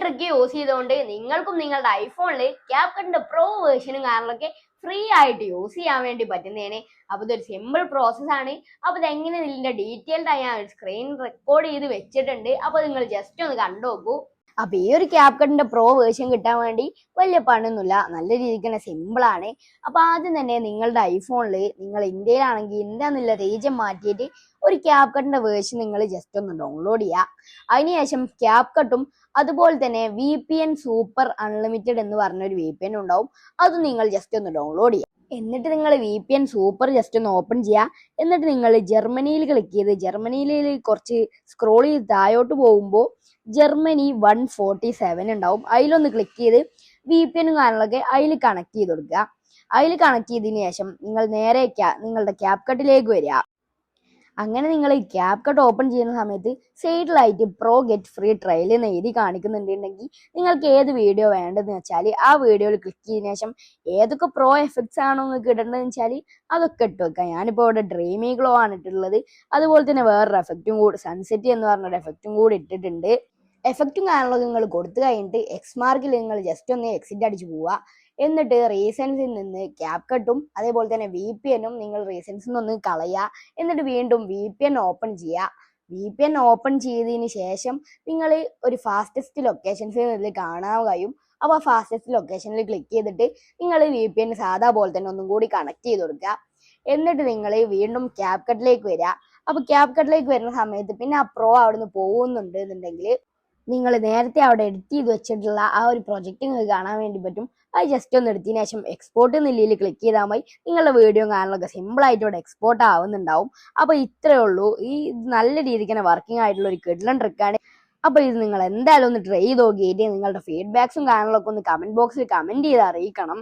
Trick use ചെയ്തുകൊണ്ട് നിങ്ങൾക്കും നിങ്ങളുടെ ഐഫോണിൽ ക്യാപ്കട്ടിന്റെ പ്രോ വേർഷനും കാര്യങ്ങളൊക്കെ ഫ്രീ ആയിട്ട് യൂസ് ചെയ്യാൻ വേണ്ടി പറ്റുന്നതാണ്. അപ്പൊ ഇതൊരു സിമ്പിൾ പ്രോസസ് ആണ്. അപ്പൊ ഇതെങ്ങനെ ഇതിന്റെ ഡീറ്റെയിൽഡ് ആയി ഞാൻ സ്ക്രീൻ റെക്കോർഡ് ചെയ്ത് വെച്ചിട്ടുണ്ട്. അപ്പൊ നിങ്ങൾ ജസ്റ്റ് ഒന്ന് കണ്ടു നോക്കൂ. അപ്പൊ ഈ ഒരു ക്യാപ്കട്ടിന്റെ പ്രോ വേർഷൻ കിട്ടാൻ വേണ്ടി വലിയ പണിയൊന്നുമില്ല, നല്ല രീതിക്ക് തന്നെ സിമ്പിൾ ആണ്. അപ്പൊ ആദ്യം തന്നെ നിങ്ങളുടെ ഐഫോണിൽ നിങ്ങൾ ഇന്ത്യയിലാണെങ്കിൽ ഇന്ത്യ എന്നുള്ള റീജിയൻ മാറ്റിയിട്ട് ഒരു ക്യാപ്കട്ടിന്റെ വേർഷൻ നിങ്ങൾ ജസ്റ്റ് ഒന്ന് ഡൗൺലോഡ് ചെയ്യുക. അതിനുശേഷം ക്യാപ്കട്ടും അതുപോലെ തന്നെ VPN സൂപ്പർ അൺലിമിറ്റഡ് എന്ന് പറഞ്ഞൊരു VPN ഉണ്ടാവും, അത് നിങ്ങൾ ജസ്റ്റ് ഒന്ന് ഡൗൺലോഡ് ചെയ്യുക. എന്നിട്ട് നിങ്ങൾ VPN സൂപ്പർ ജസ്റ്റ് ഒന്ന് ഓപ്പൺ ചെയ്യുക. എന്നിട്ട് നിങ്ങൾ ജർമ്മനിയിൽ ക്ലിക്ക് ചെയ്ത് ജർമ്മനിയിൽ കുറച്ച് സ്ക്രോൾ ചെയ്ത് താഴോട്ട് പോകുമ്പോൾ ജർമ്മനി 147 ഉണ്ടാവും, അതിലൊന്ന് ക്ലിക്ക് ചെയ്ത് VPN കാര്യങ്ങളൊക്കെ അതിൽ കണക്ട് ചെയ്ത് കൊടുക്കുക. അതിൽ കണക്ട് ചെയ്തതിന് ശേഷം നിങ്ങൾ നേരെ നിങ്ങളുടെ ക്യാപ്കട്ടിലേക്ക് വരിക. അങ്ങനെ നിങ്ങൾ ക്യാപ്കട്ട് ഓപ്പൺ ചെയ്യുന്ന സമയത്ത് സൈഡിലായിട്ട് പ്രോ ഗെറ്റ് ഫ്രീ ട്രയൽ എന്ന് എഴുതി കാണിക്കുന്നുണ്ടെങ്കിൽ നിങ്ങൾക്ക് ഏത് വീഡിയോ വേണ്ടതെന്ന് വെച്ചാൽ ആ വീഡിയോയിൽ ക്ലിക്ക് ചെയ്തതിനു ശേഷം ഏതൊക്കെ പ്രോ എഫക്ട്സ് ആണോ നിങ്ങൾക്ക് ഇടേണ്ടതെന്ന് വെച്ചാൽ അതൊക്കെ ഇട്ട് വെക്കാം. ഞാനിപ്പോൾ ഇവിടെ ഡ്രീമി ഗ്ലോ ആണ് ഇട്ടിട്ടുള്ളത്. അതുപോലെ തന്നെ വേറൊരു എഫക്റ്റും കൂടി സൺസെറ്റ് എന്ന് പറഞ്ഞൊരു എഫക്റ്റും കൂടി ഇട്ടിട്ടുണ്ട്. എഫക്റ്റും കാര്യങ്ങളൊക്കെ നിങ്ങൾ കൊടുത്തു കഴിഞ്ഞിട്ട് എക്സ് മാർക്കിൽ നിങ്ങൾ ജസ്റ്റ് ഒന്ന് എക്സിറ്റ് അടിച്ച് പോവുക. എന്നിട്ട് റീസൻസിൽ നിന്ന് ക്യാപ്കട്ടും അതേപോലെ തന്നെ VPNും നിങ്ങൾ റീസൻസിൽ നിന്ന് കളയുക. എന്നിട്ട് വീണ്ടും VPN ഓപ്പൺ ചെയ്യുക. VPN ഓപ്പൺ ചെയ്തതിന് ശേഷം നിങ്ങൾ ഒരു ഫാസ്റ്റസ്റ്റ് ലൊക്കേഷൻസിൽ ഇതിൽ കാണാൻ കഴിയും. അപ്പോൾ ആ ഫാസ്റ്റസ്റ്റ് ലൊക്കേഷനിൽ ക്ലിക്ക് ചെയ്തിട്ട് നിങ്ങൾ VPN സാധാ പോലെ തന്നെ ഒന്നും കൂടി കണക്ട് ചെയ്ത് കൊടുക്കുക. എന്നിട്ട് നിങ്ങൾ വീണ്ടും ക്യാപ്കട്ടിലേക്ക് വരിക. അപ്പോൾ ക്യാപ്കട്ടിലേക്ക് വരുന്ന സമയത്ത് പിന്നെ ആ പ്രോ അവിടുന്ന് പോകുന്നുണ്ട് എന്നുണ്ടെങ്കിൽ നിങ്ങൾ നേരത്തെ അവിടെ എഡിറ്റ് ചെയ്ത് വെച്ചിട്ടുള്ള ആ ഒരു പ്രൊജക്റ്റ് നിങ്ങൾക്ക് കാണാൻ വേണ്ടി പറ്റും. അത് ജസ്റ്റ് ഒന്ന് എടുത്തതിന് ശേഷം എക്സ്പോർട്ട് എന്നുള്ളിൽ ക്ലിക്ക് ചെയ്താൽ മതി. നിങ്ങളുടെ വീഡിയോ കാണാനൊക്കെ സിമ്പിളായിട്ട് ഇവിടെ എക്സ്പോർട്ട് ആവുന്നുണ്ടാവും. അപ്പോൾ ഇത്രയേ ഉള്ളൂ. ഈ നല്ല രീതിക്ക് തന്നെ വർക്കിംഗ് ആയിട്ടുള്ള ഒരു കിഡ്ലൻ ട്രിക്കാണ്. അപ്പോൾ ഇത് നിങ്ങൾ എന്തായാലും ഒന്ന് ട്രൈ ചെയ്ത് നോക്കിയിട്ട് നിങ്ങളുടെ ഫീഡ്ബാക്സും കാണാനൊക്കെ ഒന്ന് കമന്റ് ബോക്സിൽ കമന്റ് ചെയ്ത് അറിയിക്കണം.